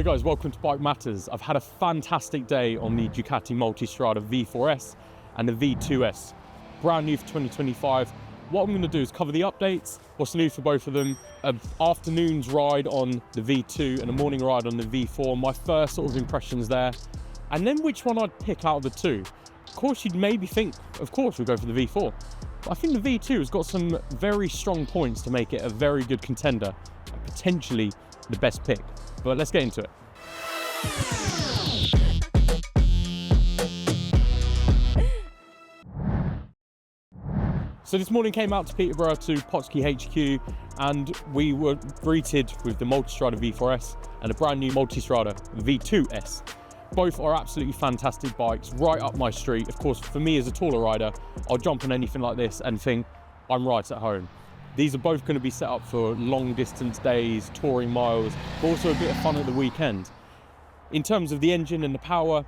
Hello guys, welcome to Bike Matters. I've had a fantastic day on the Ducati Multistrada V4S and the V2S. Brand new for 2025. What I'm going to do is cover the updates, what's new for both of them, an afternoon's ride on the V2 and a morning ride on the V4, my first sort of impressions there, and then which one I'd pick out of the two. Of course, you'd maybe think, of course, we'll go for the V4. But I think the V2 has got some very strong points to make it a very good contender, and potentially the best pick. But let's get into it. So this morning came out to Peterborough to Potski HQ and we were greeted with the Multistrada V4S and a brand new Multistrada V2S. Both are absolutely fantastic bikes, right up my street. Of course, for me as a taller rider, I'll jump on anything like this and think I'm right at home. These are both going to be set up for long distance days, touring miles, but also a bit of fun at the weekend. In terms of the engine and the power,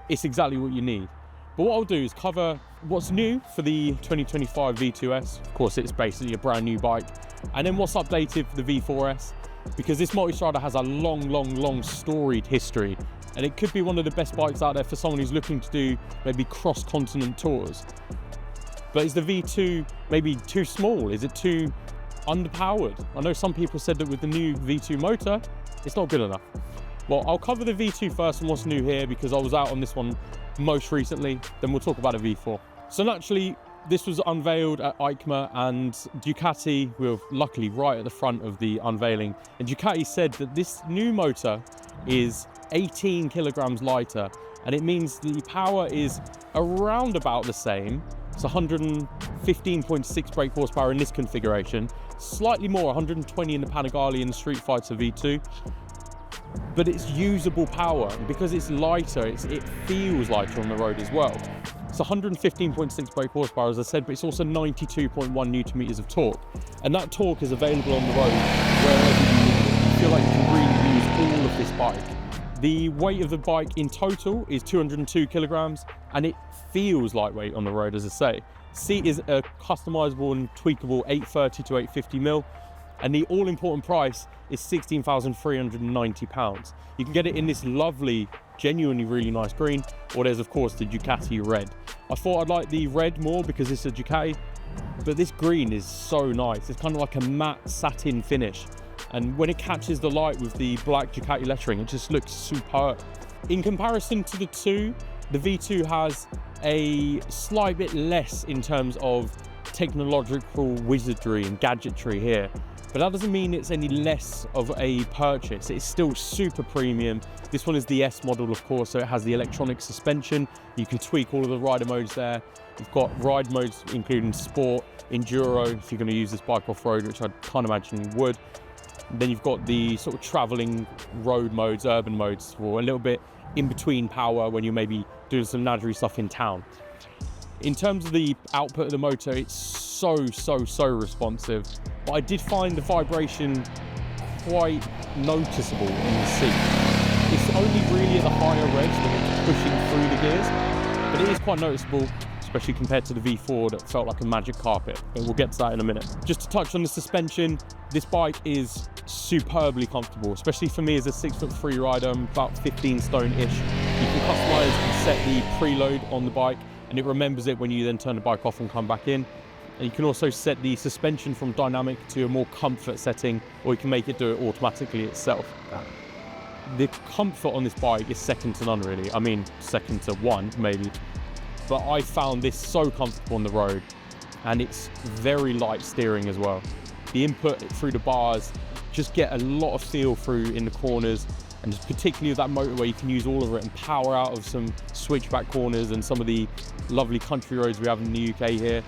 it's exactly what you need. But what I'll do is cover what's new for the 2025 V2S. Of course, it's basically a brand new bike. And then what's updated for the V4S, because this Multistrada has a long storied history. And it could be one of the best bikes out there for someone who's looking to do maybe cross-continent tours. But is the V2 maybe too small? Is it too underpowered? I know some people said that with the new V2 motor, it's not good enough. Well, I'll cover the V2 first and what's new here because I was out on this one most recently, then we'll talk about the V4. So naturally, this was unveiled at EICMA and Ducati were luckily right at the front of the unveiling. And Ducati said that this new motor is 18 kilograms lighter, and it means the power is around about the same. It's 115.6 brake horsepower in this configuration, slightly more, 120 in the Panigale and the Street Fighter V2. But it's usable power, and because it's lighter, it feels lighter on the road as well. It's 115.6 brake horsepower, as I said, but it's also 92.1 Newton meters of torque. And that torque is available on the road wherever you feel like you can really use all of this bike. The weight of the bike in total is 202 kilograms, and it feels lightweight on the road, as I say. Seat is a customizable and tweakable 830 to 850 mil, and the all-important price is £16,390. You can get it in this lovely, genuinely really nice green, or there's of course the Ducati red. I thought I'd like the red more because it's a Ducati, but this green is so nice. It's kind of like a matte satin finish. And when it catches the light with the black Ducati lettering, it just looks superb. In comparison to the two, the V2 has a slight bit less in terms of technological wizardry and gadgetry here. But that doesn't mean it's any less of a purchase. It's still super premium. This one is the S model, of course, so it has the electronic suspension. You can tweak all of the rider modes there. You've got ride modes, including sport, enduro, if you're going to use this bike off-road, which I can't imagine you would. Then you've got the sort of traveling road modes, urban modes for a little bit in between power when you're maybe doing some nadry stuff in town. In terms of the output of the motor, it's so responsive. But I did find the vibration quite noticeable in the seat. It's only really at the higher revs that it's pushing through the gears, but it is quite noticeable, especially compared to the V4 that felt like a magic carpet, but we'll get to that in a minute. Just to touch on the suspension, this bike is superbly comfortable, especially for me as a 6'3" rider. I'm about 15 stone-ish. You can customize and set the preload on the bike, and it remembers it when you then turn the bike off and come back in. And you can also set the suspension from dynamic to a more comfort setting, or you can make it do it automatically itself. The comfort on this bike is second to none, really. I mean, second to one, maybe. But I found this so comfortable on the road, and it's very light steering as well. The input through the bars, just get a lot of feel through in the corners, and particularly with that motorway, you can use all of it and power out of some switchback corners and some of the lovely country roads we have in the UK here.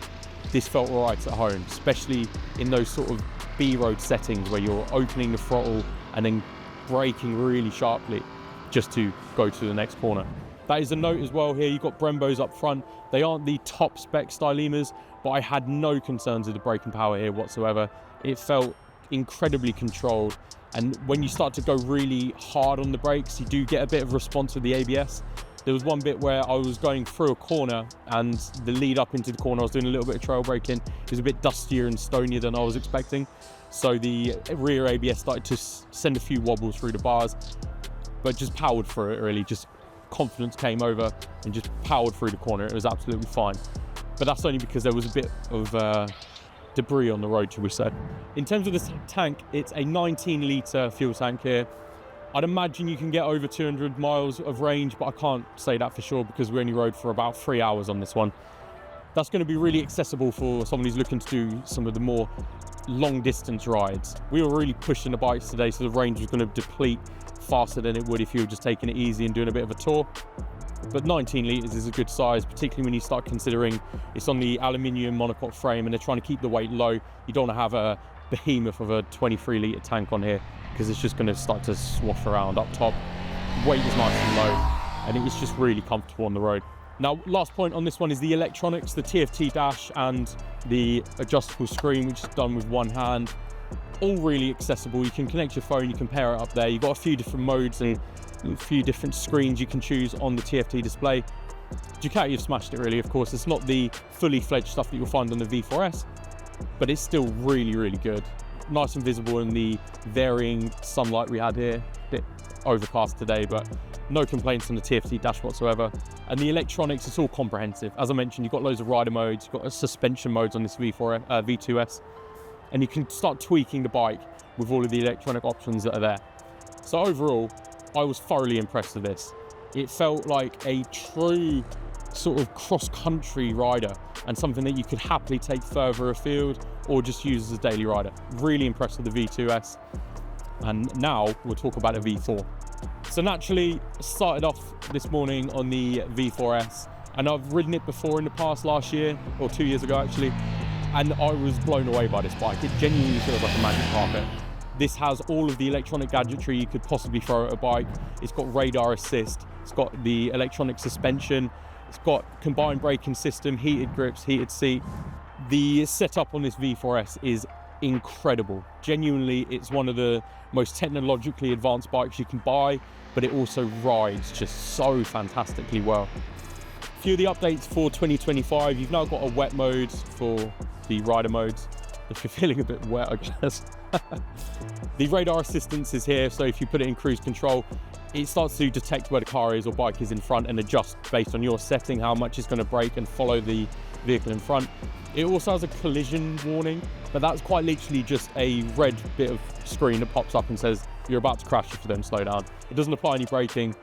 This felt right at home, especially in those sort of B-road settings where you're opening the throttle and then braking really sharply just to go to the next corner. That is a note as well here. You've got Brembos up front. They aren't the top spec Stylemas, but I had no concerns with the braking power here whatsoever. It felt incredibly controlled. And when you start to go really hard on the brakes, you do get a bit of response with the ABS. There was one bit where I was going through a corner, and the lead up into the corner, I was doing a little bit of trail braking. It was a bit dustier and stonier than I was expecting. So the rear ABS started to send a few wobbles through the bars. but just powered through it really. Just confidence came over and just powered through the corner. It was absolutely fine. But that's only because there was a bit of debris on the road, shall we say. In terms of this tank, it's a 19 litre fuel tank here. I'd imagine you can get over 200 miles of range, but I can't say that for sure because we only rode for about 3 hours on this one. That's going to be really accessible for someone who's looking to do some of the more long distance rides. We were really pushing the bikes today, so the range was going to deplete faster than it would if you were just taking it easy and doing a bit of a tour. But 19 litres is a good size, particularly when you start considering it's on the aluminium monocoque frame and they're trying to keep the weight low. You don't want to have a behemoth of a 23 litre tank on here because it's just going to start to swash around up top. Weight is nice and low and it's just really comfortable on the road. Now, last point on this one is the electronics, the TFT dash and the adjustable screen, which is done with one hand. All really accessible. You can connect your phone, you can pair it up there. You've got a few different modes and a few different screens you can choose on the TFT display. Ducati have smashed it really, of course. It's not the fully fledged stuff that you'll find on the V4S, but it's still really, really good. Nice and visible in the varying sunlight we had here. A bit overcast today, but no complaints on the TFT dash whatsoever. And the electronics, it's all comprehensive. As I mentioned, you've got loads of rider modes, you've got a suspension modes on this V2S, and you can start tweaking the bike with all of the electronic options that are there. So overall, I was thoroughly impressed with this. It felt like a true sort of cross-country rider and something that you could happily take further afield or just use as a daily rider. Really impressed with the V2S. And now we'll talk about the V4. So naturally, started off this morning on the V4S, and I've ridden it before in the past, last year, or 2 years ago actually, and I was blown away by this bike. It genuinely feels like a magic carpet. This has all of the electronic gadgetry you could possibly throw at a bike. It's got radar assist, it's got the electronic suspension, it's got combined braking system, heated grips, heated seat. The setup on this V4S is incredible. Genuinely, it's one of the most technologically advanced bikes you can buy, but it also rides just so fantastically well. A few of the updates for 2025, you've now got a wet mode for the rider modes, if you're feeling a bit wet, I guess. The radar assistance is here, so if you put it in cruise control, it starts to detect where the car is or bike is in front and adjust based on your setting how much it's going to brake and follow the vehicle in front. It also has a collision warning, but that's quite literally just a red bit of screen that pops up and says you're about to crash if you don't slow down. It doesn't apply any braking,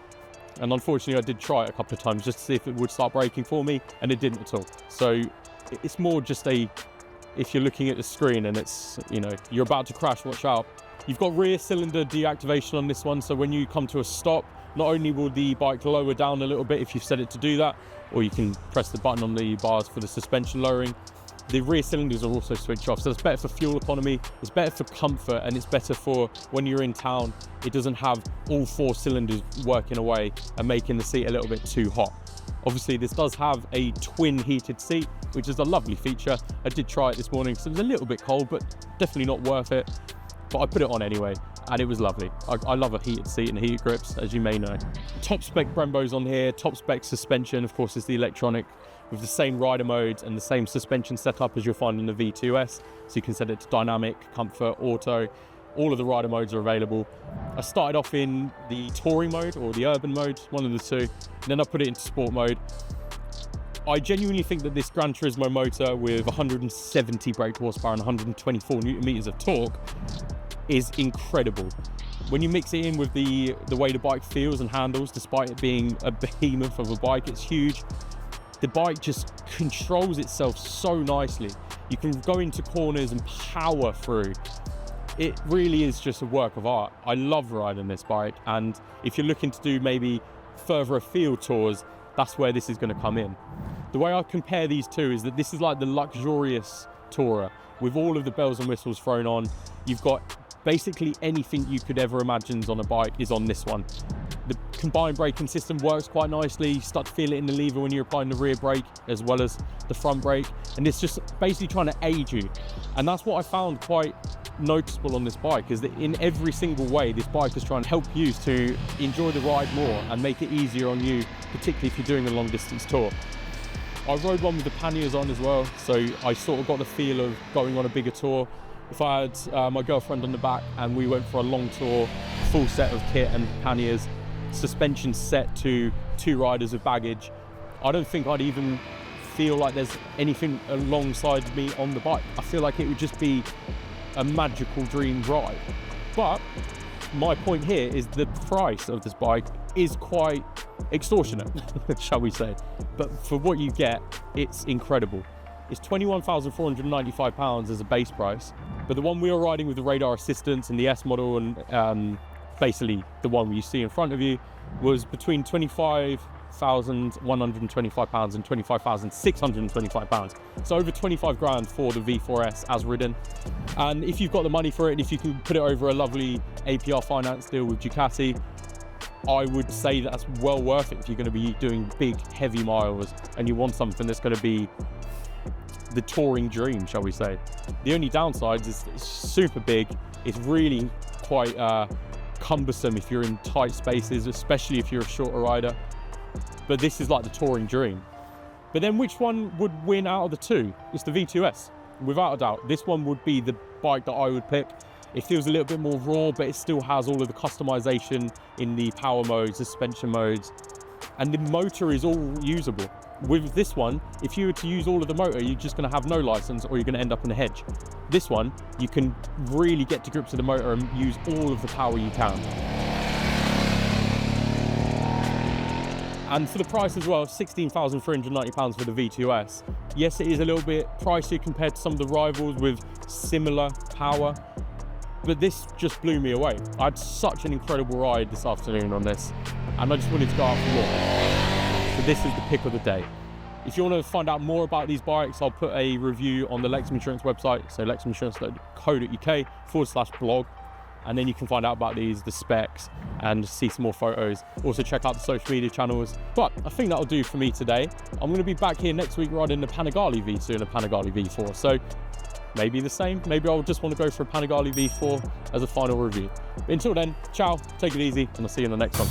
and unfortunately I did try it a couple of times just to see if it would start braking for me, and it didn't at all. So it's more just if you're looking at the screen and it's, you know, you're about to crash, watch out. You've got rear cylinder deactivation on this one, so when you come to a stop, not only will the bike lower down a little bit if you've set it to do that, or you can press the button on the bars for the suspension lowering, the rear cylinders are also switched off. So it's better for fuel economy, it's better for comfort, and it's better for when you're in town. It doesn't have all 4 cylinders working away and making the seat a little bit too hot. Obviously, this does have a twin heated seat, which is a lovely feature. I did try it this morning, so it was a little bit cold, but definitely not worth it. But I put it on anyway, and it was lovely. I love a heated seat and heated grips, as you may know. Top spec Brembos on here, top spec suspension, of course, is the electronic with the same rider modes and the same suspension setup as you'll find in the V2S. So you can set it to dynamic, comfort, auto. All of the rider modes are available. I started off in the touring mode or the urban mode, one of the two, and then I put it into sport mode. I genuinely think that this Gran Turismo motor with 170 brake horsepower and 124 Newton meters of torque is incredible. When you mix it in with the way the bike feels and handles, despite it being a behemoth of a bike, it's huge. The bike just controls itself so nicely. You can go into corners and power through. It really is just a work of art. I love riding this bike, and if you're looking to do maybe further afield tours, that's where this is going to come in. The way I compare these two is that this is like the luxurious tourer with all of the bells and whistles thrown on. You've got basically anything you could ever imagine on a bike is on this one. The combined braking system works quite nicely. You start to feel it in the lever when you're applying the rear brake as well as the front brake, and it's just basically trying to aid you. And that's what I found quite noticeable on this bike, is that in every single way this bike is trying to help you to enjoy the ride more and make it easier on you, particularly if you're doing a long distance tour. I rode one with the panniers on as well, so I sort of got the feel of going on a bigger tour. If I had my girlfriend on the back and we went for a long tour, full set of kit and panniers, suspension set to 2 riders of baggage, I don't think I'd even feel like there's anything alongside me on the bike. I feel like it would just be a magical dream ride. But my point here is the price of this bike is quite extortionate, shall we say. But for what you get, it's incredible. It's £21,495 as a base price, but the one we are riding with the radar assistance and the S model, and basically the one you see in front of you, was between £25,125 and £25,625. So over 25 grand for the V4S as ridden. And if you've got the money for it, and if you can put it over a lovely APR finance deal with Ducati, I would say that's well worth it if you're going to be doing big, heavy miles and you want something that's going to be the touring dream, shall we say. The only downside is it's super big. It's really quite cumbersome if you're in tight spaces, especially if you're a shorter rider. But this is like the touring dream. But then which one would win out of the two? It's the V2S, without a doubt. This one would be the bike that I would pick. It feels a little bit more raw, but it still has all of the customization in the power modes, suspension modes, and the motor is all usable. With this one, if you were to use all of the motor, you're just going to have no license, or you're going to end up in a hedge. This one, you can really get to grips with the motor and use all of the power you can. And for the price as well, £16,390 for the V2S. Yes, it is a little bit pricey compared to some of the rivals with similar power, but this just blew me away. I had such an incredible ride this afternoon on this, and I just wanted to go out for more. So this is the pick of the day. If you want to find out more about these bikes, I'll put a review on the Lexham Insurance website, so lexhaminsurance.co.uk/blog, and then you can find out about these, the specs, and see some more photos. Also check out the social media channels. But I think that'll do for me today. I'm going to be back here next week riding the Panigale V2 and the Panigale V4. So maybe the same, maybe I'll just want to go for a Panigale V4 as a final review. But until then, ciao, take it easy, and I'll see you in the next one.